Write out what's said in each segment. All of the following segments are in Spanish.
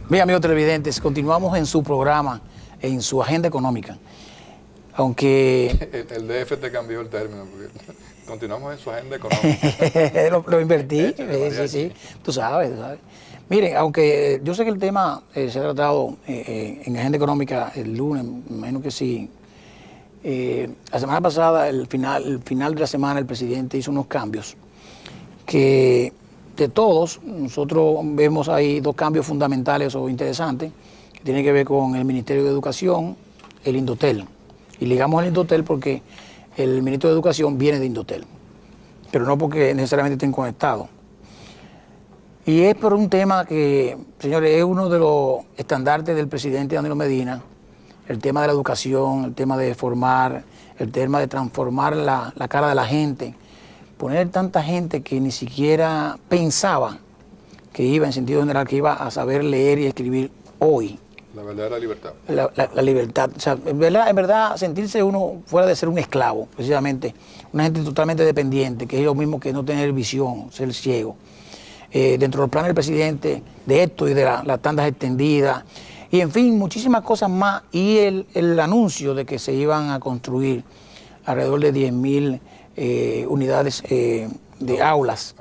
Bien, amigos televidentes, continuamos en su programa, en su agenda económica. Aunque... El DF te cambió el término, porque continuamos en su agenda económica. lo invertí, sí. tú sabes. Miren, aunque yo sé que el tema se ha tratado en agenda económica el lunes, me imagino que sí. La semana pasada, el final de la semana, el presidente hizo unos cambios que de todos, nosotros vemos ahí dos cambios fundamentales o interesantes que tienen que ver con el Ministerio de Educación, el Indotel. Y ligamos el Indotel porque el ministro de Educación viene de Indotel, pero no porque necesariamente estén conectados. Y es por un tema que, señores, es uno de los estandartes del presidente Danilo Medina, el tema de la educación, el tema de formar, el tema de transformar la cara de la gente, poner tanta gente que ni siquiera pensaba que iba, en sentido general, que iba a saber leer y escribir hoy. La verdadera libertad. La libertad. O sea, en verdad, sentirse uno fuera de ser un esclavo, precisamente. Una gente totalmente dependiente, que es lo mismo que no tener visión, ser ciego. Dentro del plan del presidente, de esto y de las tandas extendidas, y en fin, muchísimas cosas más. Y el anuncio de que se iban a construir alrededor de 10.000 unidades de aulas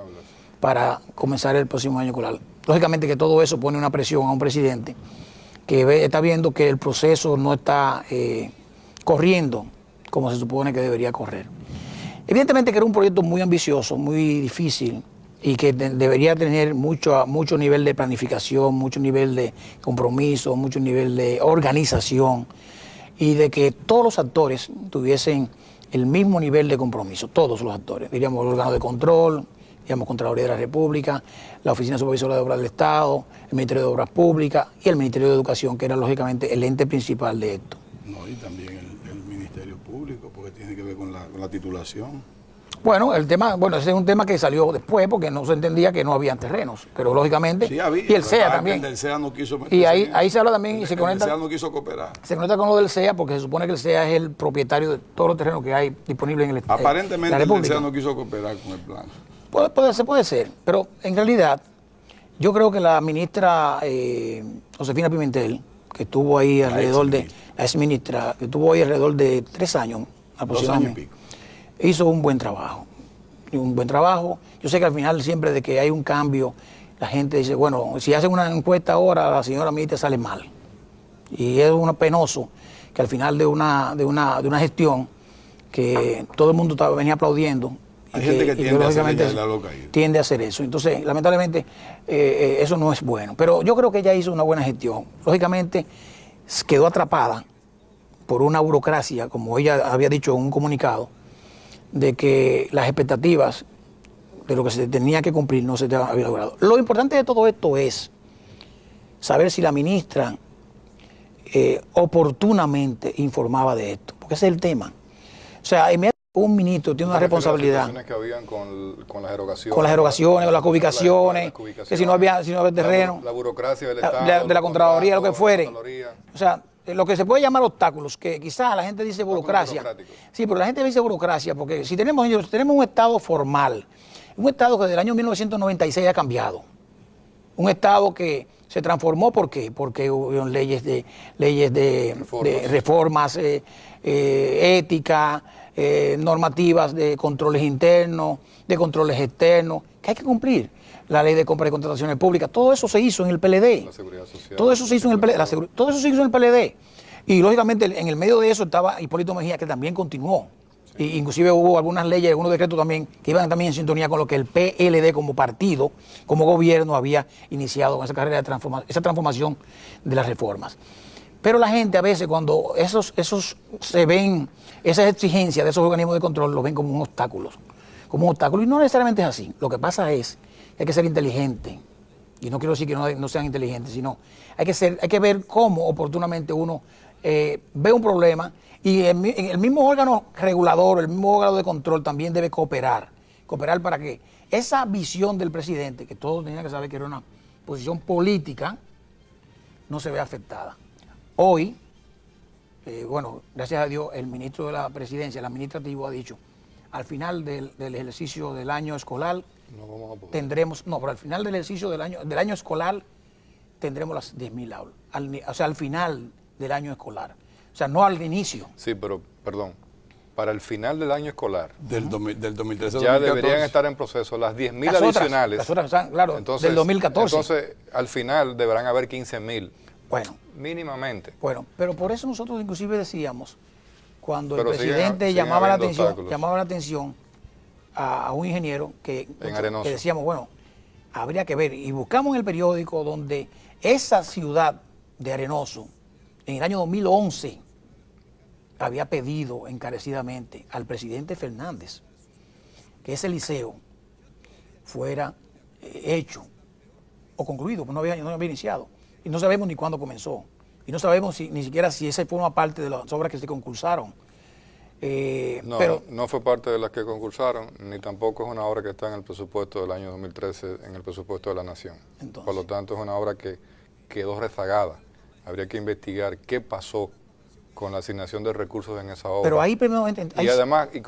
para comenzar el próximo año escolar. Lógicamente que todo eso pone una presión a un presidente que está viendo que el proceso no está corriendo como se supone que debería correr. Evidentemente que era un proyecto muy ambicioso, muy difícil y que debería tener mucho nivel de planificación, mucho nivel de compromiso, mucho nivel de organización y de que todos los actores tuviesen el mismo nivel de compromiso, todos los actores, diríamos el órgano de control, digamos, Contraloría de la República, la Oficina Supervisora de Obras del Estado, el Ministerio de Obras Públicas y el Ministerio de Educación, que era lógicamente el ente principal de esto. No, y también el Ministerio Público, porque tiene que ver con la titulación. Bueno, ese es un tema que salió después porque no se entendía que no habían terrenos, pero lógicamente, sí, había, y el SEA también. El SEA no quiso meterse y ahí se habla también y se conecta. El SEA no quiso cooperar. Se conecta con lo del SEA porque se supone que el SEA es el propietario de todos los terrenos que hay disponibles en el Estado. Aparentemente el SEA no quiso cooperar con el plan. Puede ser, pero en realidad yo creo que la ministra Josefina Pimentel, que estuvo ahí alrededor de, la ex ministra, que estuvo ahí alrededor de 3 años aproximadamente, 2 años y pico. Hizo un buen trabajo. Yo sé que al final siempre de que hay un cambio, la gente dice, bueno, si hacen una encuesta ahora, la señora ministra sale mal. Y es penoso que al final de una gestión que todo el mundo venía aplaudiendo, hay gente que tiende a hacer eso. Entonces, lamentablemente, eso no es bueno. Pero yo creo que ella hizo una buena gestión. Lógicamente, quedó atrapada por una burocracia, como ella había dicho en un comunicado, de que las expectativas de lo que se tenía que cumplir no se había logrado. Lo importante de todo esto es saber si la ministra oportunamente informaba de esto, porque ese es el tema. O sea, un ministro tiene una responsabilidad. Las que habían con las erogaciones. Con las erogaciones, con las cubicaciones, que si no había terreno. La burocracia del Estado. De la Contraloría, lo que fuere. O sea, lo que se puede llamar obstáculos, que quizás la gente dice burocracia. Sí, pero la gente dice burocracia, porque si tenemos un Estado formal, un Estado que desde el año 1996 ha cambiado. Un Estado que se transformó, ¿por qué? Porque hubo leyes de reformas éticas, normativas de controles internos, de controles externos, que hay que cumplir. La ley de compra y contrataciones públicas, todo eso se hizo en el PLD. La seguridad social. Todo eso se hizo en el PLD. Todo eso se hizo en el PLD. Y lógicamente en el medio de eso estaba Hipólito Mejía, que también continuó. Sí. Inclusive hubo algunas leyes, algunos decretos también, que iban también en sintonía con lo que el PLD como partido, como gobierno, había iniciado con esa carrera de esa transformación de las reformas. Pero la gente a veces cuando esos se ven, esas exigencias de esos organismos de control, los ven como un obstáculo. Y no necesariamente es así. Lo que pasa es que hay que ser inteligente. Y no quiero decir que no sean inteligentes, sino hay que ver cómo oportunamente uno ve un problema y el mismo órgano regulador, el mismo órgano de control también debe cooperar para que esa visión del presidente, que todos tenían que saber que era una posición política, no se vea afectada. Hoy, gracias a Dios, el ministro de la Presidencia, el administrativo, ha dicho, al final del ejercicio del año escolar, No vamos a poder. tendremos, no, pero al final del ejercicio del año escolar, tendremos las 10.000 aulas. O sea, al final del año escolar. O sea, no al inicio. Sí, pero, perdón, para el final del año escolar, Del 2013 ya 2014. deberían estar en proceso las 10.000 Las otras, adicionales. las otras están, claro, Entonces, del 2014. Entonces, al final deberán haber 15.000, Bueno, mínimamente. bueno, pero por eso nosotros inclusive decíamos, cuando Pero el presidente siguen llamaba la habiendo atención a un ingeniero que Arenoso. decíamos, bueno, habría que ver, y buscamos en el periódico donde esa ciudad de Arenoso, en el año 2011, había pedido encarecidamente al presidente Fernández que ese liceo fuera hecho o concluido, pues no había iniciado. Y no sabemos ni cuándo comenzó. Y no sabemos ni siquiera si esa forma parte de las obras que se concursaron. No, pero no fue parte de las que concursaron, ni tampoco es una obra que está en el presupuesto del año 2013, en el presupuesto de la Nación. Entonces. Por lo tanto, es una obra que quedó rezagada. Habría que investigar qué pasó con la asignación de recursos en esa obra. Pero ahí primero... Y además, ¿y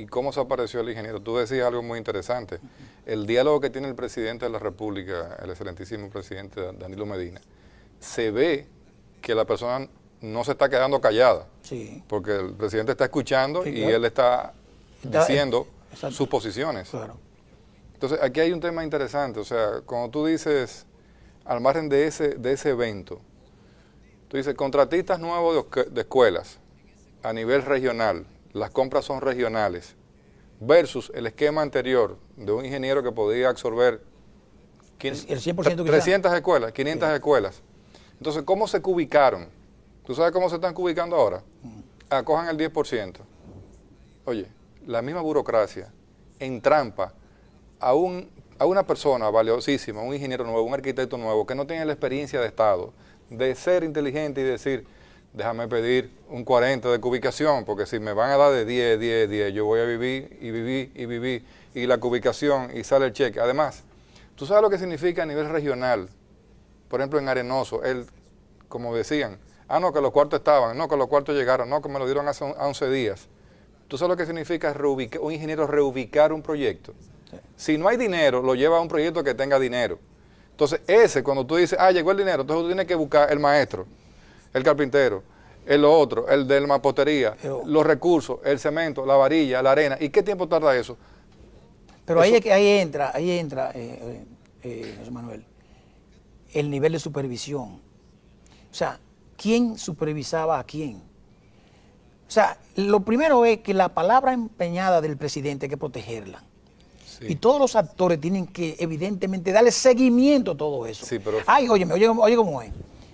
cómo se apareció el ingeniero? Tú decías algo muy interesante. El diálogo que tiene el presidente de la República, el excelentísimo presidente Danilo Medina, se ve que la persona no se está quedando callada, Sí. porque el presidente está escuchando Sí, y claro. él está diciendo exacto. sus posiciones. Claro. Entonces, aquí hay un tema interesante. O sea, cuando tú dices, al margen de ese evento, tú dices, contratistas nuevos de escuelas a nivel regional, las compras son regionales, versus el esquema anterior de un ingeniero que podía absorber El 100% quizá. 300 escuelas, 500 escuelas. Entonces, ¿cómo se cubicaron? ¿Tú sabes cómo se están cubicando ahora? Acojan el 10%. Oye, la misma burocracia entrampa a una persona valiosísima, un ingeniero nuevo, un arquitecto nuevo, que no tiene la experiencia de Estado, de ser inteligente y decir, déjame pedir un 40 de cubicación, porque si me van a dar de 10, yo voy a vivir, y la cubicación, y sale el cheque. Además, ¿tú sabes lo que significa a nivel regional? Por ejemplo, en Arenoso, como decían, no, que los cuartos estaban, no, que los cuartos llegaron, no, que me lo dieron hace 11 días. ¿Tú sabes lo que significa un ingeniero reubicar un proyecto? Sí. Si no hay dinero, lo lleva a un proyecto que tenga dinero. Entonces, cuando tú dices, llegó el dinero, entonces tú tienes que buscar el maestro, el carpintero, el otro, el de la mampostería, los recursos, el cemento, la varilla, la arena. ¿Y qué tiempo tarda eso? Pero ahí entra, José Manuel, el nivel de supervisión. O sea, ¿quién supervisaba a quién? O sea, lo primero es que la palabra empeñada del presidente hay que protegerla. Sí. Y todos los actores tienen que, evidentemente, darle seguimiento a todo eso. Sí, pero... oye cómo es.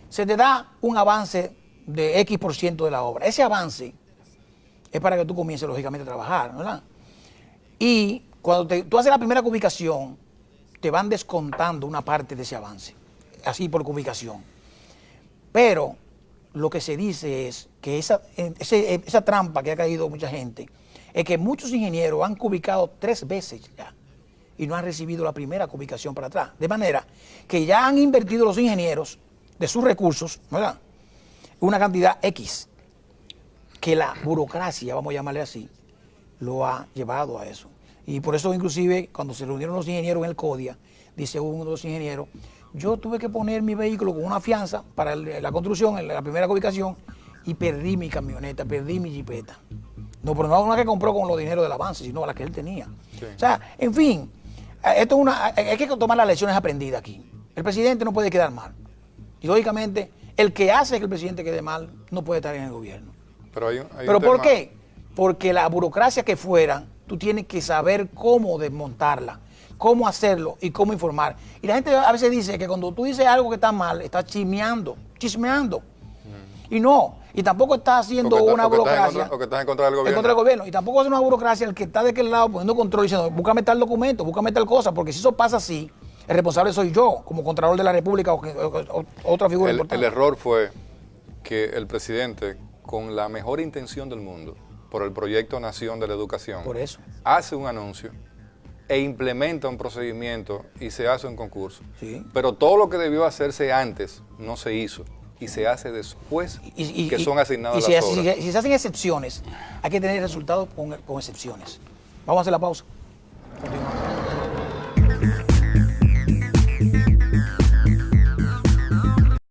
Se te da un avance de X% de la obra. Ese avance es para que tú comiences, lógicamente, a trabajar, ¿verdad? Y cuando tú haces la primera cubicación, te van descontando una parte de ese avance, así por cubicación. Pero lo que se dice es que esa trampa que ha caído mucha gente, es que muchos ingenieros han cubicado 3 veces ya y no han recibido la primera cubicación para atrás. De manera que ya han invertido los ingenieros de sus recursos, ¿verdad?, una cantidad X, que la burocracia, vamos a llamarle así, lo ha llevado a eso. Y por eso, inclusive, cuando se reunieron los ingenieros en el CODIA, dice uno de los ingenieros, yo tuve que poner mi vehículo con una fianza para la construcción, en la primera ubicación, y perdí mi camioneta, perdí mi jipeta. No, pero no una que compró con los dineros del avance, sino la que él tenía. Sí. O sea, en fin, esto hay que tomar las lecciones aprendidas aquí. El presidente no puede quedar mal. Y lógicamente, el que hace que el presidente quede mal no puede estar en el gobierno. Pero ¿por qué? Porque la burocracia que fuera, tú tienes que saber cómo desmontarla, cómo hacerlo y cómo informar. Y la gente a veces dice que cuando tú dices algo que está mal, estás chismeando. Y no, y tampoco estás haciendo una burocracia. O que estás en contra del gobierno. En contra del gobierno. Y tampoco es una burocracia el que está de aquel lado poniendo control diciendo, búscame tal documento, búscame tal cosa, porque si eso pasa así, el responsable soy yo, como Contralor de la República o otra figura importante. El error fue que el presidente, con la mejor intención del mundo, por el proyecto Nación de la Educación, por eso hace un anuncio e implementa un procedimiento y se hace un concurso. Sí. Pero todo lo que debió hacerse antes no se hizo y se hace después que son asignadas las obras. Si se hacen excepciones, hay que tener resultados con excepciones. Vamos a hacer la pausa.